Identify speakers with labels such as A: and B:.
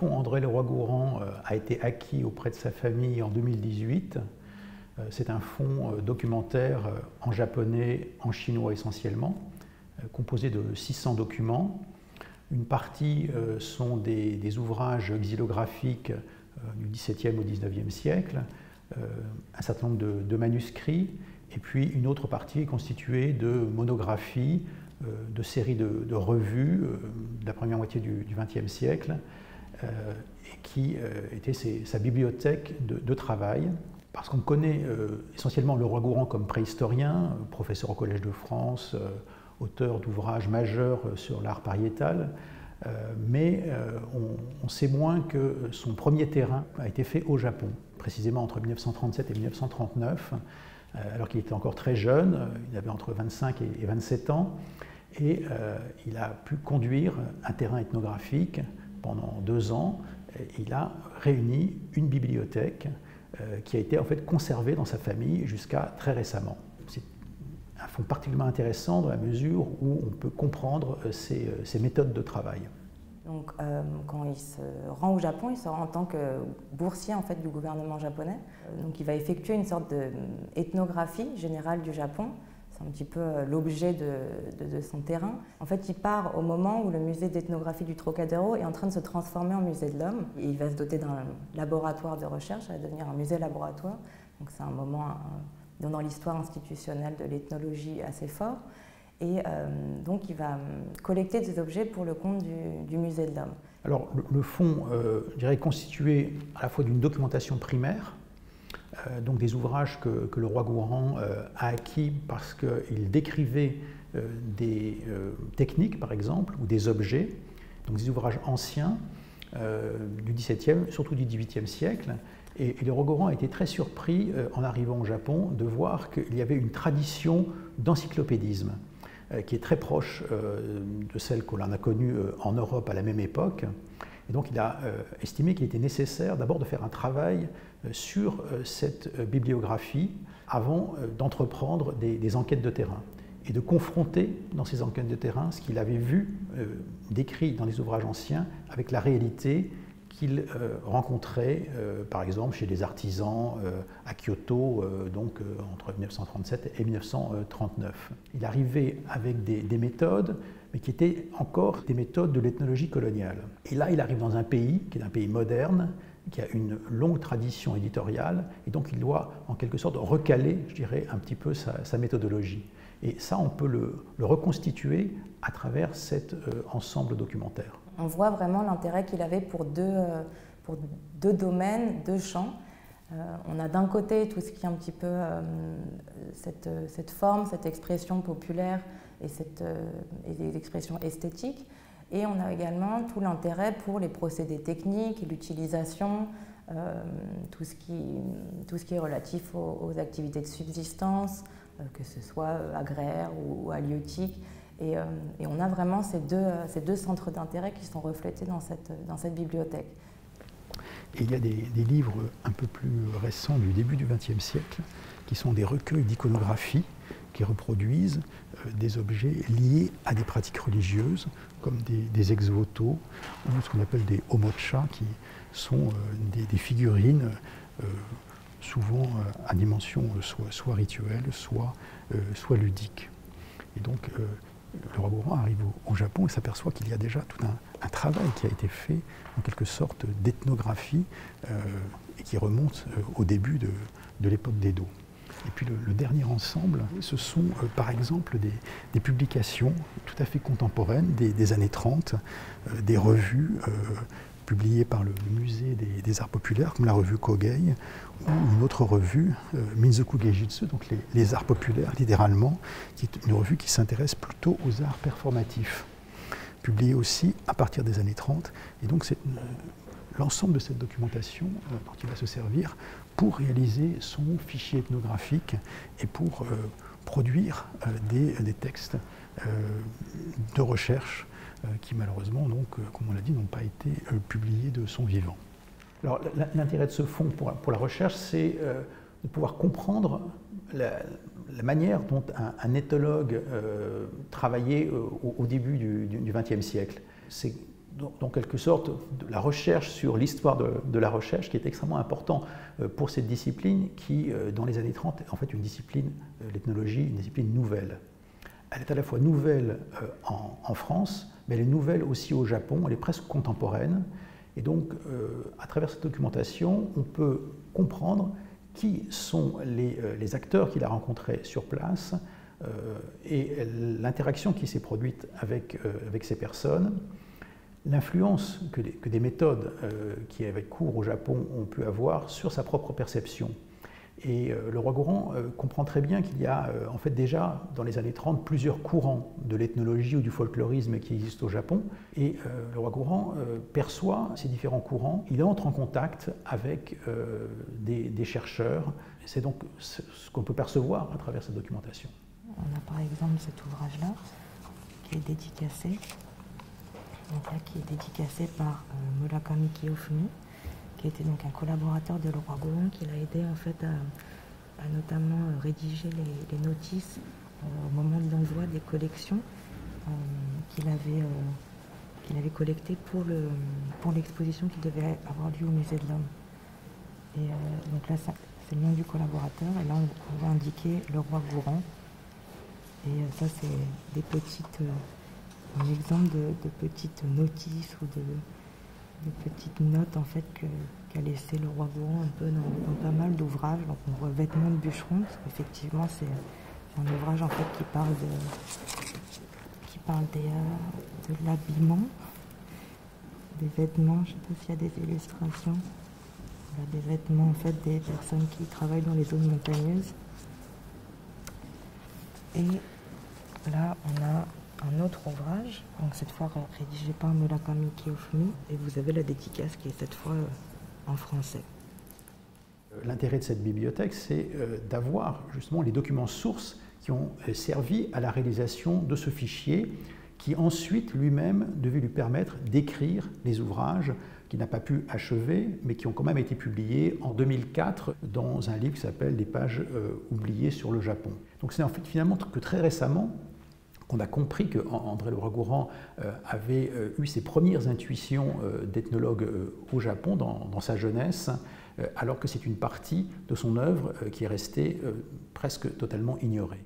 A: fonds André Leroi-Gourhan a été acquis auprès de sa famille en 2018. C'est un fonds documentaire en japonais, en chinois essentiellement, composé de 600 documents. Une partie sont des ouvrages xylographiques du XVIIe au XIXe siècle, un certain nombre de manuscrits, et puis une autre partie est constituée de monographies, de séries de revues de la première moitié du XXe siècle, et qui était sa bibliothèque de travail. Parce qu'on connaît essentiellement Leroi-Gourhan comme préhistorien, professeur au Collège de France, auteur d'ouvrages majeurs sur l'art pariétal, mais on sait moins que son premier terrain a été fait au Japon, précisément entre 1937 et 1939, alors qu'il était encore très jeune, il avait entre 25 et 27 ans, et il a pu conduire un terrain ethnographique pendant 2 ans. Il a réuni une bibliothèque qui a été en fait conservée dans sa famille jusqu'à très récemment. C'est un fonds particulièrement intéressant dans la mesure où on peut comprendre ses méthodes de travail.
B: Donc, quand il se rend au Japon, il se rend en tant que boursier en fait, du gouvernement japonais. Donc, il va effectuer une sorte d'ethnographie générale du Japon. C'est un petit peu l'objet de son terrain. En fait, il part au moment où le musée d'ethnographie du Trocadéro est en train de se transformer en musée de l'homme. Il va se doter d'un laboratoire de recherche, ça va devenir un musée-laboratoire. Donc, c'est un moment dans l'histoire institutionnelle de l'ethnologie assez fort. Et donc, il va collecter des objets pour le compte du musée de l'homme.
A: Alors, le fonds, je dirais, est constitué à la fois d'une documentation primaire, donc des ouvrages que Leroi-Gourhan a acquis parce qu'il décrivait des techniques, par exemple, ou des objets, donc des ouvrages anciens du XVIIe, surtout du XVIIIe siècle. Et Leroi-Gourhan a été très surpris, en arrivant au Japon, de voir qu'il y avait une tradition d'encyclopédisme qui est très proche de celle que l'on a connue en Europe à la même époque. Et donc il a estimé qu'il était nécessaire d'abord de faire un travail sur cette bibliographie avant d'entreprendre des enquêtes de terrain et de confronter dans ces enquêtes de terrain ce qu'il avait vu décrit dans les ouvrages anciens avec la réalité qu'il rencontrait par exemple chez des artisans à Kyoto entre 1937 et 1939. Il arrivait avec des méthodes mais qui étaient encore des méthodes de l'ethnologie coloniale. Et là, il arrive dans un pays qui est un pays moderne, qui a une longue tradition éditoriale, et donc il doit en quelque sorte recaler, je dirais, un petit peu sa méthodologie. Et ça, on peut le reconstituer à travers cet ensemble documentaire.
B: On voit vraiment l'intérêt qu'il avait pour deux domaines, 2 champs. On a d'un côté tout ce qui est un petit peu cette forme, cette expression populaire et des expressions esthétiques. Et on a également tout l'intérêt pour les procédés techniques, l'utilisation, tout ce qui est relatif aux activités de subsistance, que ce soit agraire ou halieutique. Et on a vraiment ces deux centres d'intérêt qui sont reflétés dans cette bibliothèque.
A: Et il y a des livres un peu plus récents du début du XXe siècle qui sont des recueils d'iconographie qui reproduisent des objets liés à des pratiques religieuses comme des ex-voto ou ce qu'on appelle des omocha qui sont des figurines souvent à dimension soit rituelle, soit ludique. Et donc Leroi-Gourhan arrive au Japon et s'aperçoit qu'il y a déjà tout un travail qui a été fait en quelque sorte d'ethnographie et qui remonte au début de l'époque d'Edo. Et puis le dernier ensemble, ce sont par exemple des publications tout à fait contemporaines des années 30, des revues publiées par le musée des arts populaires, comme la revue Kogei, ou une autre revue, Minzoku Geijutsu, donc les arts populaires littéralement, qui est une revue qui s'intéresse plutôt aux arts performatifs, publiée aussi à partir des années 30. Et donc c'est l'ensemble de cette documentation dont il va se servir pour réaliser son fichier ethnographique et pour produire des textes de recherche qui malheureusement, donc, comme on l'a dit, n'ont pas été publiés de son vivant. Alors l'intérêt de ce fonds pour la recherche, c'est de pouvoir comprendre la manière dont un ethnologue travaillait au début du XXe siècle. C'est en quelque sorte de la recherche sur l'histoire de la recherche qui est extrêmement important pour cette discipline qui, dans les années 30, est en fait une discipline, l'ethnologie, une discipline nouvelle. Elle est à la fois nouvelle en France, mais elle est nouvelle aussi au Japon, elle est presque contemporaine. Et donc, à travers cette documentation, on peut comprendre qui sont les acteurs qu'il a rencontrés sur place et l'interaction qui s'est produite avec ces personnes, l'influence que des méthodes qui avaient cours au Japon ont pu avoir sur sa propre perception. Et le roi Gourand comprend très bien qu'il y a en fait déjà dans les années 30 plusieurs courants de l'ethnologie ou du folklorisme qui existent au Japon. Et le roi Gourand perçoit ces différents courants, il entre en contact avec des chercheurs. C'est donc ce qu'on peut percevoir à travers cette documentation.
B: On a par exemple cet ouvrage-là qui est dédicacé, donc là, qui est dédicacé par Murakami Kiyofumi, qui était donc un collaborateur de le roi Gourand, qui l'a aidé en fait à notamment rédiger les notices au moment de l'envoi des collections qu'il avait collectées pour l'exposition qui devait avoir lieu au musée de l'Homme. Et donc là, c'est le nom du collaborateur, et là on va indiquer le roi Gourand. Et ça, c'est des petites, un exemple de petites notices ou de petites notes en fait qu'a laissé le roi Gourand un peu dans pas mal d'ouvrages. Donc on voit Vêtements de bûcheron, parce qu'effectivement c'est un ouvrage en fait qui parle de l'habillement, des vêtements. Je ne sais pas s'il y a des illustrations. Voilà, des vêtements en fait des personnes qui travaillent dans les zones montagneuses. Et là, on a un autre ouvrage, donc cette fois rédigé par Murakami Kiyofumi, et vous avez la dédicace qui est cette fois en français.
A: L'intérêt de cette bibliothèque, c'est d'avoir justement les documents sources qui ont servi à la réalisation de ce fichier, qui ensuite lui-même devait lui permettre d'écrire les ouvrages qu'il n'a pas pu achever, mais qui ont quand même été publiés en 2004 dans un livre qui s'appelle « Des pages oubliées sur le Japon ». Donc c'est en fait finalement que très récemment qu'on a compris qu'André Leroi-Gourhan avait eu ses premières intuitions d'ethnologue au Japon dans sa jeunesse, alors que c'est une partie de son œuvre qui est restée presque totalement ignorée.